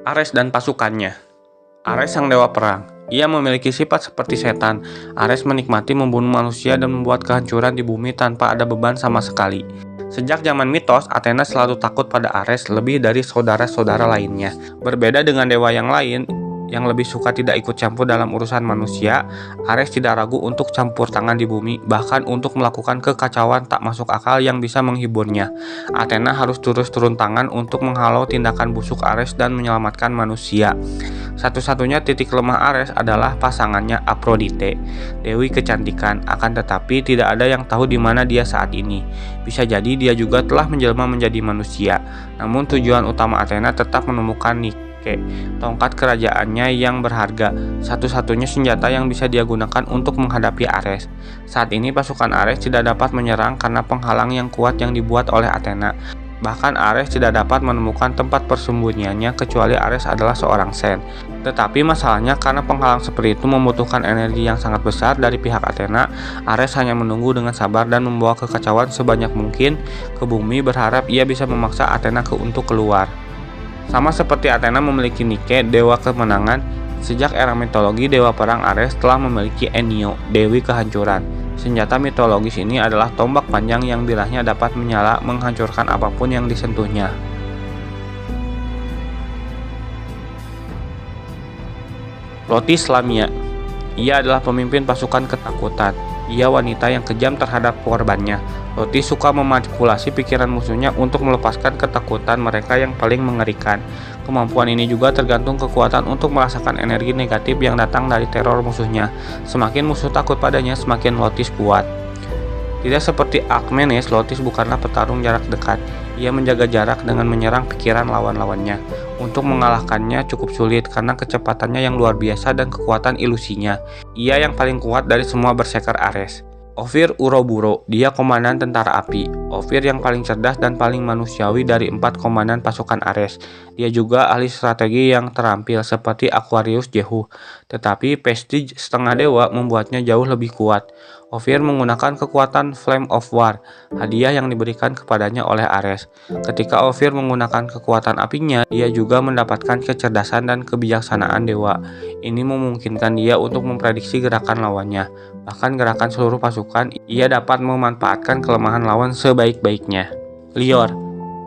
Ares dan pasukannya. Ares sang dewa perang. Ia memiliki sifat seperti setan. Ares menikmati membunuh manusia dan membuat kehancuran di bumi tanpa ada beban sama sekali. Sejak zaman mitos, Athena selalu takut pada Ares lebih dari saudara-saudara lainnya. Berbeda dengan dewa yang lain, yang lebih suka tidak ikut campur dalam urusan manusia, Ares tidak ragu untuk campur tangan di bumi, bahkan untuk melakukan kekacauan tak masuk akal yang bisa menghiburnya. Athena harus terus turun tangan untuk menghalau tindakan busuk Ares dan menyelamatkan manusia. Satu-satunya titik lemah Ares adalah pasangannya Aphrodite, dewi kecantikan, akan tetapi tidak ada yang tahu di mana dia saat ini. Bisa jadi dia juga telah menjelma menjadi manusia, namun tujuan utama Athena tetap menemukan Nike, tongkat kerajaannya yang berharga, satu-satunya senjata yang bisa dia gunakan untuk menghadapi Ares. Saat ini pasukan Ares tidak dapat menyerang karena penghalang yang kuat yang dibuat oleh Athena. Bahkan Ares tidak dapat menemukan tempat persembunyiannya kecuali Ares adalah seorang Sen. Tetapi masalahnya karena penghalang seperti itu membutuhkan energi yang sangat besar dari pihak Athena, Ares hanya menunggu dengan sabar dan membawa kekacauan sebanyak mungkin ke bumi berharap ia bisa memaksa Athena untuk keluar. Sama seperti Athena memiliki Nike, dewa kemenangan, sejak era mitologi dewa perang Ares telah memiliki Enyo, dewi kehancuran. Senjata mitologis ini adalah tombak panjang yang bilahnya dapat menyala menghancurkan apapun yang disentuhnya. Lotis Lamia. Ia adalah pemimpin pasukan ketakutan. Ia wanita yang kejam terhadap korbannya. Lotis suka memanipulasi pikiran musuhnya untuk melepaskan ketakutan mereka yang paling mengerikan. Kemampuan ini juga tergantung kekuatan untuk merasakan energi negatif yang datang dari teror musuhnya. Semakin musuh takut padanya, semakin Lotis kuat. Tidak seperti Alkmenes, Lotis bukanlah petarung jarak dekat. Ia menjaga jarak dengan menyerang pikiran lawan-lawannya. Untuk mengalahkannya cukup sulit karena kecepatannya yang luar biasa dan kekuatan ilusinya. Ia yang paling kuat dari semua berserker Ares. Ophir Uroburo, dia komandan tentara api. Ophir yang paling cerdas dan paling manusiawi dari 4 komandan pasukan Ares. Dia juga ahli strategi yang terampil seperti Aquarius Jehu. Tetapi prestige setengah dewa membuatnya jauh lebih kuat. Ophir menggunakan kekuatan Flame of War, hadiah yang diberikan kepadanya oleh Ares. Ketika Ophir menggunakan kekuatan apinya, dia juga mendapatkan kecerdasan dan kebijaksanaan dewa. Ini memungkinkan dia untuk memprediksi gerakan lawannya. Bahkan gerakan seluruh pasukan, ia dapat memanfaatkan kelemahan lawan sebaik-baiknya. Lior.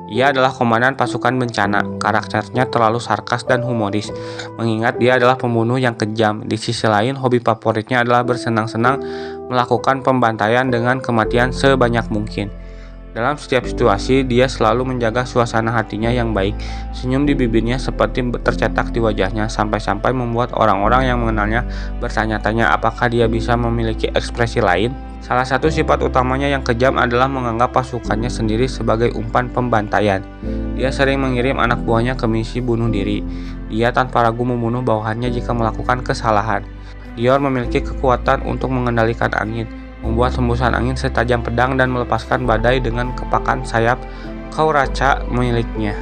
Ia adalah komandan pasukan bencana. Karakternya terlalu sarkas dan humoris, mengingat dia adalah pembunuh yang kejam. Di sisi lain, hobi favoritnya adalah bersenang-senang melakukan pembantaian dengan kematian sebanyak mungkin. Dalam setiap situasi, dia selalu menjaga suasana hatinya yang baik. Senyum di bibirnya seperti tercetak di wajahnya, sampai-sampai membuat orang-orang yang mengenalnya bertanya-tanya apakah dia bisa memiliki ekspresi lain. Salah satu sifat utamanya yang kejam adalah menganggap pasukannya sendiri sebagai umpan pembantaian. Dia sering mengirim anak buahnya ke misi bunuh diri. Dia tanpa ragu membunuh bawahannya jika melakukan kesalahan. Lior memiliki kekuatan untuk mengendalikan angin, membuat hembusan angin setajam pedang dan melepaskan badai dengan kepakan sayap kauraca miliknya.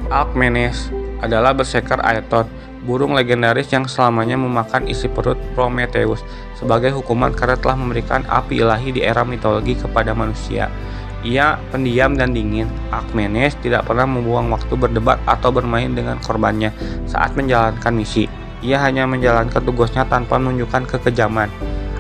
Alkmenes adalah berserker Aeton, burung legendaris yang selamanya memakan isi perut Prometheus sebagai hukuman karena telah memberikan api ilahi di era mitologi kepada manusia. Ia pendiam dan dingin. Alkmenes tidak pernah membuang waktu berdebat atau bermain dengan korbannya saat menjalankan misi. Ia hanya menjalankan tugasnya tanpa menunjukkan kekejaman.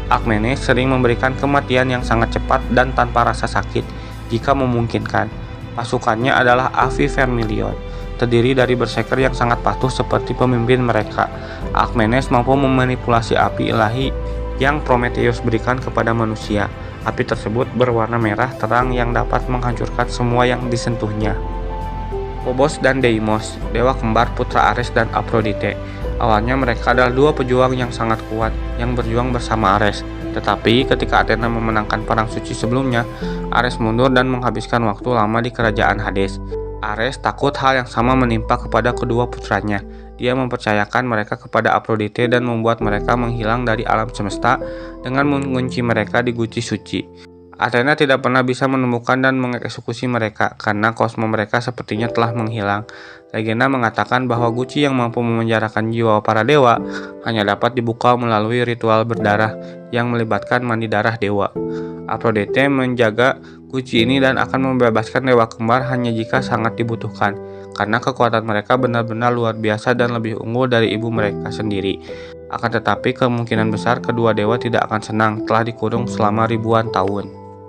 Alkmenes sering memberikan kematian yang sangat cepat dan tanpa rasa sakit jika memungkinkan. Pasukannya adalah Avi Vermilion, terdiri dari berserker yang sangat patuh seperti pemimpin mereka. Alkmenes mampu memanipulasi api ilahi yang Prometheus berikan kepada manusia. Api tersebut berwarna merah terang yang dapat menghancurkan semua yang disentuhnya. Phobos dan Deimos, dewa kembar putra Ares dan Aphrodite. Awalnya mereka adalah dua pejuang yang sangat kuat yang berjuang bersama Ares. Tetapi ketika Athena memenangkan perang suci sebelumnya, Ares mundur dan menghabiskan waktu lama di kerajaan Hades. Ares takut hal yang sama menimpa kepada kedua putranya. Dia mempercayakan mereka kepada Aphrodite dan membuat mereka menghilang dari alam semesta dengan mengunci mereka di guci suci. Athena tidak pernah bisa menemukan dan mengeksekusi mereka karena kosmo mereka sepertinya telah menghilang. Legenda mengatakan bahwa guci yang mampu memenjarakan jiwa para dewa hanya dapat dibuka melalui ritual berdarah yang melibatkan mandi darah dewa. Aphrodite menjaga kunci ini dan akan membebaskan dewa kembar hanya jika sangat dibutuhkan, karena kekuatan mereka benar-benar luar biasa dan lebih unggul dari ibu mereka sendiri. Akan tetapi kemungkinan besar kedua dewa tidak akan senang telah dikurung selama ribuan tahun.